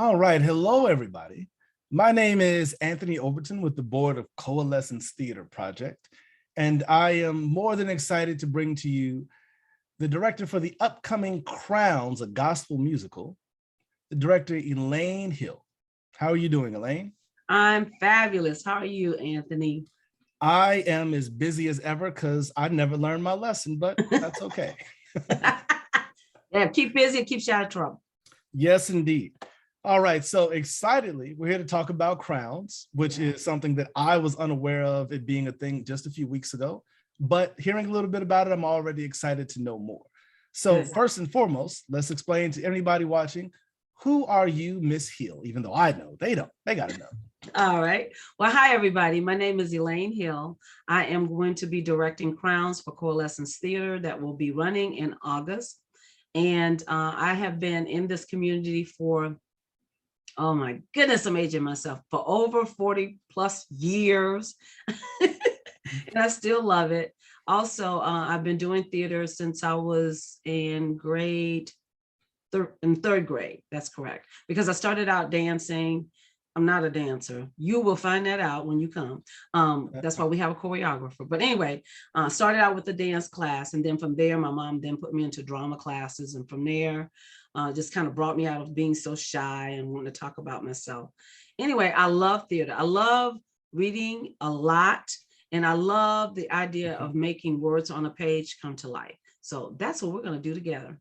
All right. Hello, everybody. My name is Anthony Overton with the board of Coalescence Theater Project, and I am more than excited to bring to you the director for the upcoming Crowns, a gospel musical, the director, Elaine Hill. How are you doing, Elaine? I'm fabulous. How are you, Anthony? I am as busy as ever because I never learned my lesson, but that's okay. Yeah, keep busy, it keeps you out of trouble. Yes, indeed. All right, so excitedly, we're here to talk about Crowns, which is something that I was unaware of it being a thing just a few weeks ago. But hearing a little bit about it, I'm already excited to know more. So first and foremost, let's explain to anybody watching, who are you, Miss Hill? Even though I know, they don't, they gotta know. All right. Well, hi, everybody. My name is Elaine Hill. I am going to be directing Crowns for Coalescence Theater that will be running in August. And I have been in this community for, oh my goodness, I'm aging myself, for over 40 plus years. And I still love it. Also, I've been doing theater since I was in third grade. That's correct. Because I started out dancing. I'm not a dancer. You will find that out when you come. That's why we have a choreographer. But anyway, started out with the dance class. And then from there, my mom then put me into drama classes. And from there, just kind of brought me out of being so shy and wanting to talk about myself. Anyway, I love theater. I love reading a lot. And I love the idea of making words on a page come to life. So that's what we're going to do together.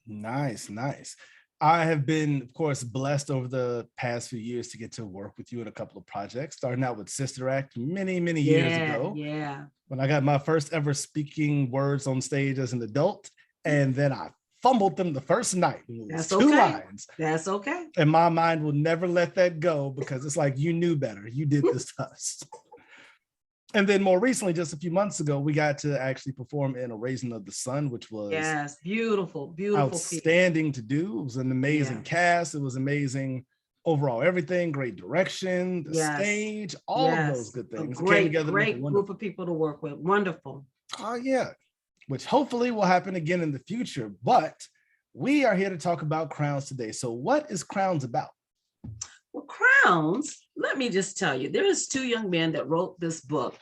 Nice, nice. I have been, of course, blessed over the past few years to get to work with you in a couple of projects, starting out with Sister Act many years ago. Yeah. When I got my first ever speaking words on stage as an adult, and then I fumbled them the first night. That's two lines. That's okay. And my mind will never let that go because it's like, you knew better. You did this to us. And then more recently, just a few months ago, we got to actually perform in A Raising of the Sun, which was beautiful outstanding to do. It was an amazing cast. It was amazing overall, everything, great direction, the stage, all of those good things. A great group of people to work with. Wonderful. Oh, yeah, which hopefully will happen again in the future. But we are here to talk about Crowns today. So what is Crowns about? Well, Crowns, let me just tell you, there is two young men that wrote this book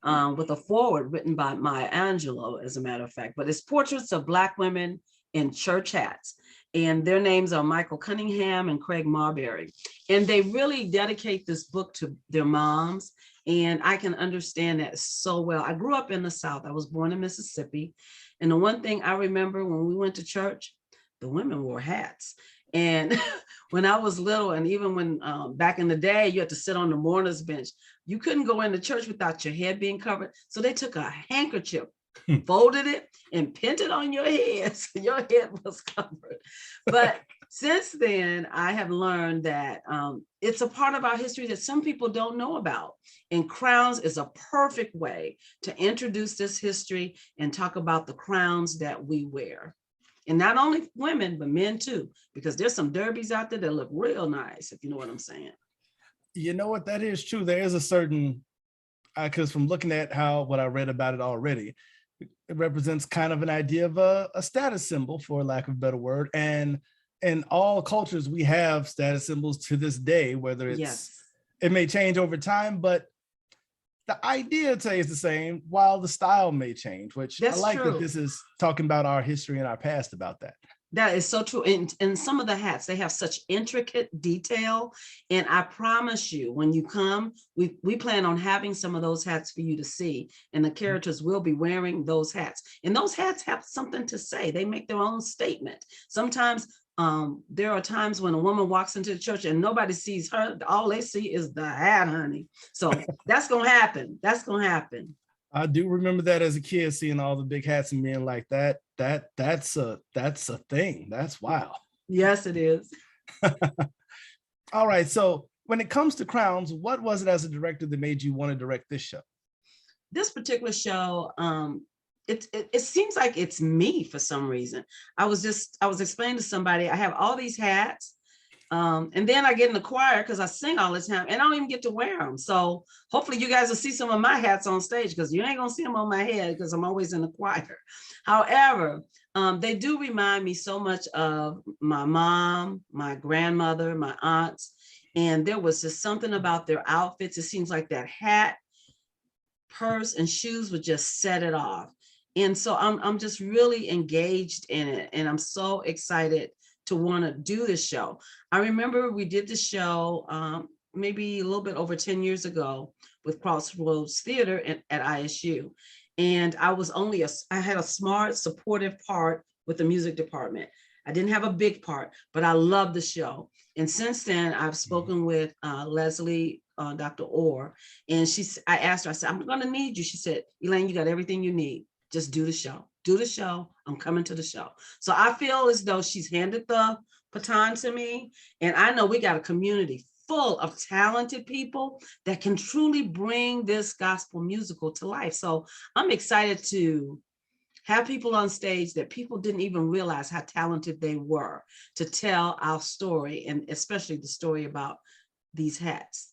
with a foreword written by Maya Angelou, as a matter of fact, but it's portraits of Black women in church hats. And their names are Michael Cunningham and Craig Marbury. And they really dedicate this book to their moms. And I can understand that so well. I grew up in the South. I was born in Mississippi. And the one thing I remember when we went to church, the women wore hats. And when I was little, and even when back in the day, you had to sit on the mourner's bench. You couldn't go into church without your head being covered. So they took a handkerchief, folded it, and pinned it on your head. So your head was covered. But since then, I have learned that it's a part of our history that some people don't know about. And Crowns is a perfect way to introduce this history and talk about the crowns that we wear. And not only women, but men too, because there's some derbies out there that look real nice, if you know what I'm saying. You know what, that is true. There is a certain, because from looking at what I read about it already, it represents kind of an idea of a status symbol, for lack of a better word. And in all cultures, we have status symbols to this day, whether it's, it may change over time, but the idea stays the same while the style may change, which I like that this is talking about our history and our past about that. That is so true. And some of the hats, they have such intricate detail. And I promise you, when you come, we plan on having some of those hats for you to see. And the characters will be wearing those hats. And those hats have something to say. They make their own statement. Sometimes there are times when a woman walks into the church and nobody sees her. All they see is the hat, honey. So that's going to happen. That's going to happen. I do remember that as a kid, seeing all the big hats and being like, that's a thing. That's wild. Yes, it is. All right. So when it comes to Crowns, what was it as a director that made you want to direct this show? This particular show, it seems like it's me for some reason. I was explaining to somebody, I have all these hats. And then I get in the choir because I sing all the time and I don't even get to wear them. So hopefully you guys will see some of my hats on stage, because you ain't gonna see them on my head because I'm always in the choir. However, They do remind me so much of my mom, my grandmother, my aunts, and there was just something about their outfits. It seems like that hat, purse, and shoes would just set it off. And so I'm just really engaged in it, and I'm so excited to want to do this show. I remember we did the show maybe a little bit over 10 years ago with Crossroads Theater at ISU. And I had a smart, supportive part with the music department. I didn't have a big part, but I loved the show. And since then, I've spoken with Leslie, Dr. Orr, and I asked her, I said, I'm going to need you. She said, Elaine, you got everything you need. Just do the show. Do the show. I'm coming to the show. So I feel as though she's handed the baton to me. And I know we got a community full of talented people that can truly bring this gospel musical to life. So I'm excited to have people on stage that people didn't even realize how talented they were to tell our story, and especially the story about these hats.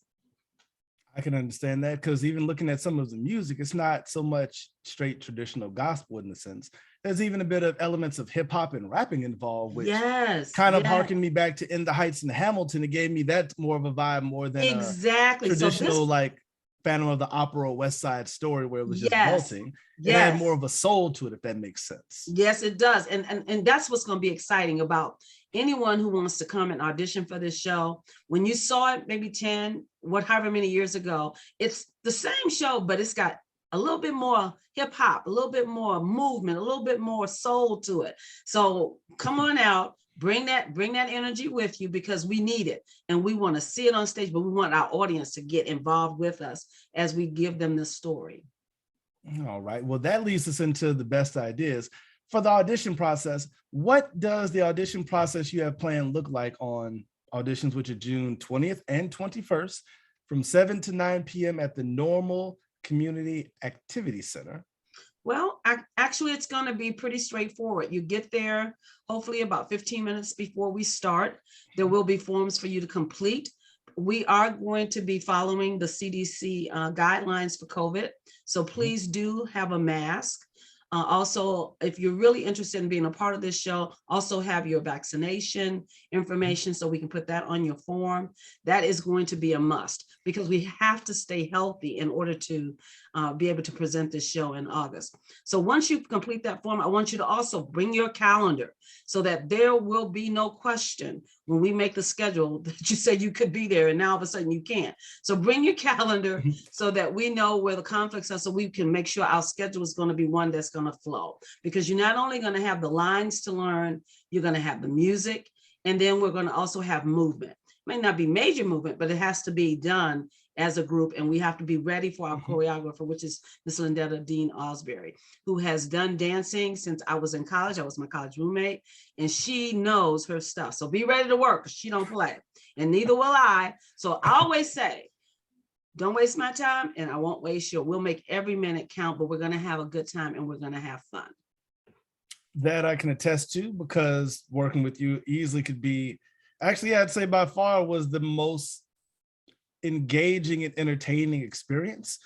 I can understand that, because even looking at some of the music, it's not so much straight traditional gospel in the sense. There's even a bit of elements of hip hop and rapping involved, which kind of harkened me back to In the Heights and Hamilton. It gave me that more of a vibe more than exactly a traditional like Phantom of the Opera or West Side Story where it was just vaulting. It had more of a soul to it, if that makes sense. Yes, it does. And that's what's going to be exciting about anyone who wants to come and audition for this show. When you saw it maybe 10, however many years ago, it's the same show, but it's got a little bit more hip hop, a little bit more movement, a little bit more soul to it. So come on out, bring that energy with you, because we need it. And we want to see it on stage, but we want our audience to get involved with us as we give them this story. All right. Well, that leads us into the best ideas. For the audition process, what does the audition process you have planned look like on auditions, which are June 20th and 21st from 7 to 9 p.m. at the Normal Community Activity Center? Well, actually, it's going to be pretty straightforward. You get there, hopefully about 15 minutes before we start. There will be forms for you to complete. We are going to be following the CDC guidelines for COVID. So please do have a mask. Also, if you're really interested in being a part of this show, also have your vaccination information so we can put that on your form. That is going to be a must, because we have to stay healthy in order to be able to present this show in August. So once you complete that form, I want you to also bring your calendar so that there will be no question when we make the schedule that you said you could be there and now all of a sudden you can't. So bring your calendar so that we know where the conflicts are, so we can make sure our schedule is going to be one that's going to flow, because you're not only going to have the lines to learn, you're going to have the music, and then we're going to also have movement. It may not be major movement, but it has to be done as a group, and we have to be ready for our choreographer, which is Miss Lindetta Dean Osbury, who has done dancing since I was in college. I was my college roommate, and she knows her stuff. So be ready to work, because she don't play, and neither will I. So I always say, don't waste my time, and I won't waste yours. We'll make every minute count, but we're going to have a good time, and we're going to have fun. That I can attest to, because working with you easily could be, actually, I'd say by far was the most engaging and entertaining experience,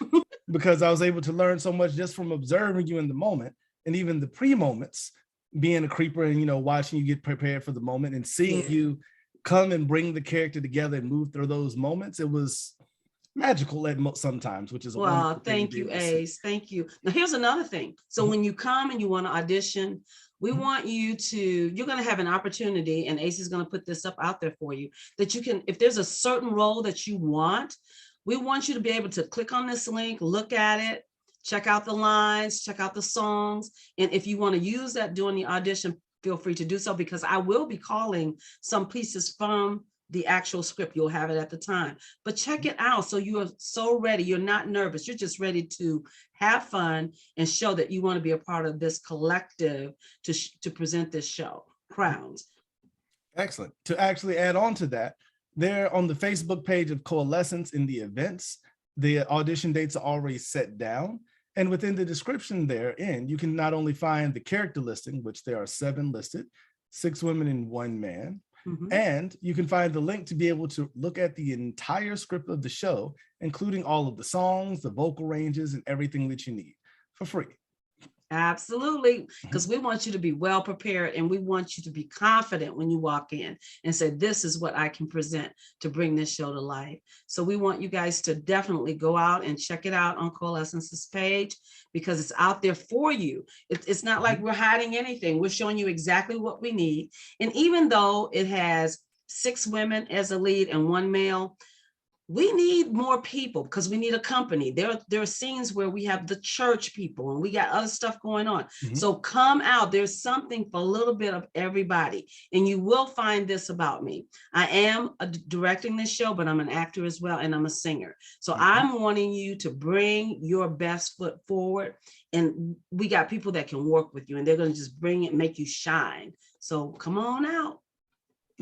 because I was able to learn so much just from observing you in the moment, and even the pre-moments, being a creeper and, you know, watching you get prepared for the moment and seeing you come and bring the character together and move through those moments. It was magical at sometimes, which is a well, thank you, Ace. Thank you. Now here's another thing. So when you come and you want to audition, we want you to, you're going to have an opportunity, and Ace is going to put this up out there for you, that you can, if there's a certain role that you want, we want you to be able to click on this link, look at it, check out the lines, check out the songs. And if you want to use that during the audition, feel free to do so, because I will be calling some pieces from the actual script. You'll have it at the time, but check it out. So you are so ready. You're not nervous. You're just ready to have fun and show that you want to be a part of this collective to present this show, Crowns. Excellent. To actually add on to that, there on the Facebook page of Coalescence in the events, the audition dates are already set down. And within the description therein, you can not only find the character listing, which there are 7 listed, 6 women and 1 man, and you can find the link to be able to look at the entire script of the show, including all of the songs, the vocal ranges, and everything that you need for free. Absolutely, Mhm. because we want you to be well prepared and we want you to be confident when you walk in and say, this is what I can present to bring this show to life. So we want you guys to definitely go out and check it out on Coalescence's page because it's out there for you. It's not like Mhm. we're hiding anything. We're showing you exactly what we need. And even though it has 6 women as a lead and 1 male, we need more people because we need a company. There are scenes where we have the church people and we got other stuff going on. Mhm. So come out. There's something for a little bit of everybody. And you will find this about me. I am directing this show, but I'm an actor as well, and I'm a singer. So Mhm. I'm wanting you to bring your best foot forward. And we got people that can work with you and they're going to just bring it, make you shine. So come on out.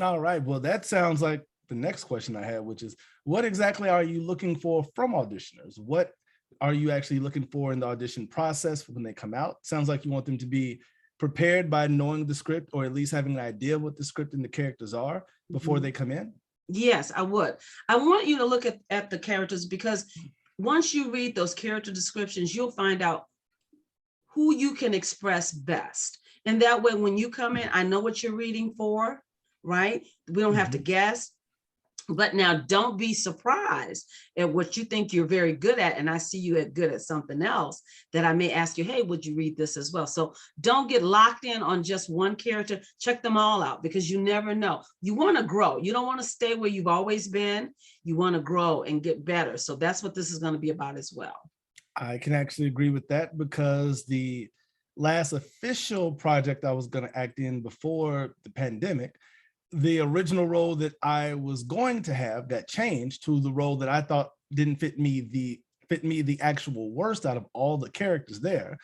All right. Well, that sounds like the next question I had, which is what exactly are you looking for from auditioners? What are you actually looking for in the audition process when they come out? Sounds like you want them to be prepared by knowing the script or at least having an idea of what the script and the characters are before they come in. Yes, I would. I want you to look at the characters because once you read those character descriptions, you'll find out who you can express best. And that way, when you come in, I know what you're reading for, right? We don't have to Mhm. guess. But now don't be surprised at what you think you're very good at. And I see you at good at something else that I may ask you, hey, would you read this as well? So don't get locked in on just one character. Check them all out because you never know. You want to grow. You don't want to stay where you've always been. You want to grow and get better. So that's what this is going to be about as well. I can actually agree with that because the last official project I was going to act in before the pandemic, the original role that I was going to have got changed to the role that I thought didn't fit me the actual worst out of all the characters there.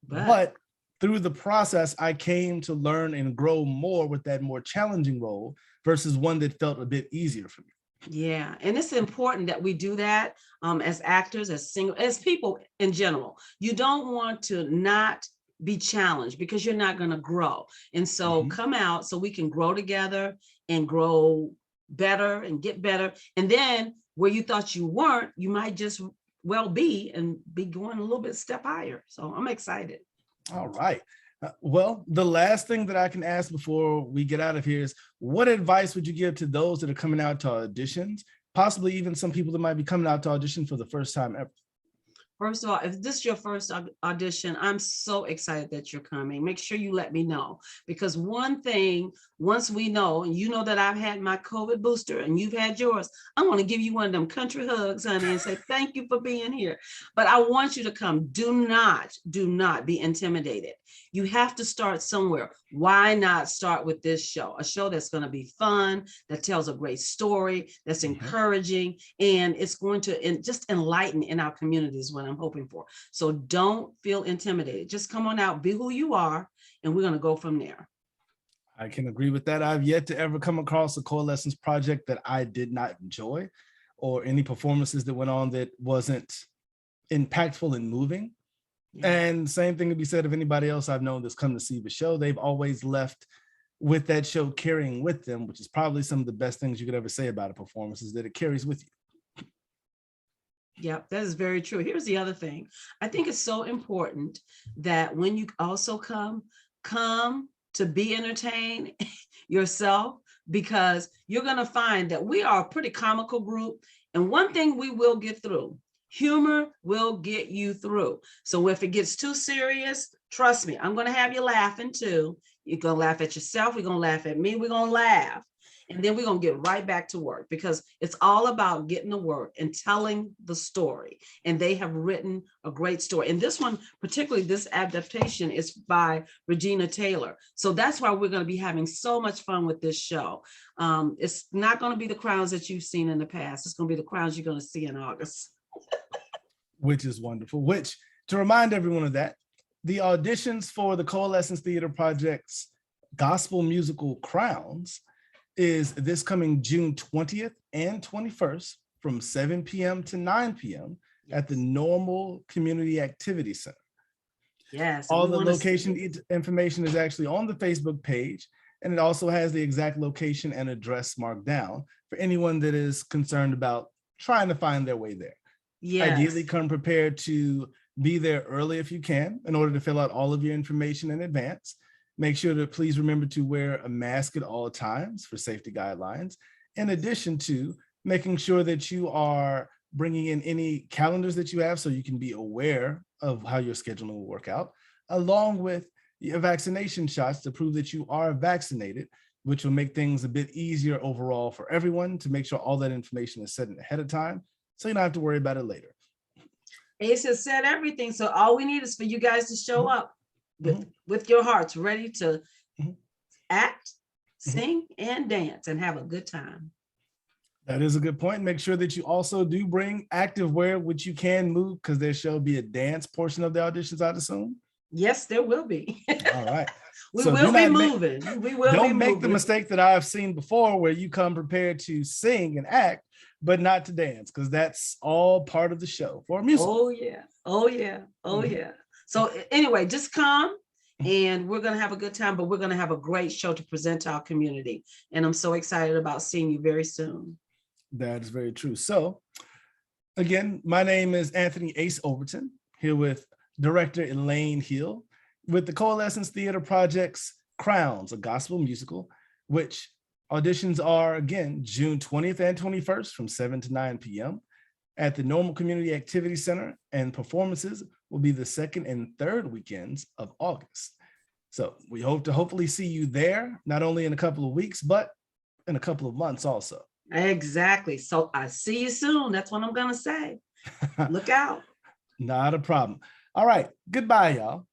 But But through the process, I came to learn and grow more with that more challenging role versus one that felt a bit easier for me. yeah, and it's important that we do that as actors, as single, as people in general. You don't want to not be challenged because you're not going to grow. And so Mhm. come out so we can grow together and grow better and get better. And then where you thought you weren't, you might just well be and be going a little bit step higher. So I'm excited. All right. Well, the last thing that I can ask before we get out of here is what advice would you give to those that are coming out to auditions, possibly even some people that might be coming out to audition for the first time ever? First of all, if this is your first audition, I'm so excited that you're coming. Make sure you let me know because one thing, once we know, and you know that I've had my COVID booster and you've had yours, I want to give you one of them country hugs, honey, and say thank you for being here. But I want you to come. Do not be intimidated. You have to start somewhere. Why not start with this show? A show that's going to be fun, that tells a great story, that's Mhm. encouraging, and it's going to just enlighten in our communities what I'm hoping for. So don't feel intimidated. Just come on out, be who you are, and we're going to go from there. I can agree with that. I've yet to ever come across a Coalescence project that I did not enjoy or any performances that went on that wasn't impactful and moving. Yeah. And same thing to be said of anybody else I've known that's come to see the show. They've always left with that show carrying with them, which is probably some of the best things you could ever say about a performance is that it carries with you. Yep, that is very true. Here's the other thing. I think it's so important that when you also come to be entertained yourself, because you're going to find that we are a pretty comical group. And one thing we will get through, humor will get you through. So if it gets too serious, trust me, I'm going to have you laughing too. You're going to laugh at yourself. We're going to laugh at me. We're going to laugh. And then we're going to get right back to work because it's all about getting to work and telling the story. And they have written a great story. And this one, particularly this adaptation, is by Regina Taylor. So that's why we're going to be having so much fun with this show. It's not going to be the crowns that you've seen in the past. It's going to be the crowns you're going to see in August. Which is wonderful. Which, to remind everyone of that, the auditions for the Coalescence Theater Project's gospel musical Crowns is this coming June 20th and 21st from 7 p.m. to 9 p.m. at the Normal Community Activity Center. Yes. All the location information is actually on the Facebook page, and it also has the exact location and address marked down for anyone that is concerned about trying to find their way there. Yes. Ideally, come prepared to Be there early if you can in order to fill out all of your information in advance. Make sure to please remember to wear a mask at all times for safety guidelines, in addition to making sure that you are bringing in any calendars that you have so you can be aware of how your scheduling will work out, along with your vaccination shots to prove that you are vaccinated, which will make things a bit easier overall for everyone to make sure all that information is set ahead of time so you don't have to worry about it later. Ace has said everything. So all we need is for you guys to show up with your hearts ready to act, sing, and dance and have a good time. That is a good point. Make sure that you also do bring active wear, which you can move because there shall be a dance portion of the auditions, I'd assume. Yes, there will be. All right. We will be moving. We will don't make the mistake that I've seen before where you come prepared to sing and act, but not to dance, because that's all part of the show for a musical. Oh, yeah. Oh, yeah. Oh, yeah. So anyway, just come and we're going to have a good time, but we're going to have a great show to present to our community. And I'm so excited about seeing you very soon. That is very true. So again, my name is Anthony Ace Overton, here with director Elaine Hill, with the Coalescence Theater Project's CROWNS, a gospel musical, which auditions are, again, June 20th and 21st from 7 to 9 p.m. at the Normal Community Activity Center, and performances will be the second and third weekends of August. So we hope to hopefully see you there, not only in a couple of weeks, but in a couple of months also. Exactly. So I see you soon. That's what I'm going to say. Look out. Not a problem. All right. Goodbye, y'all.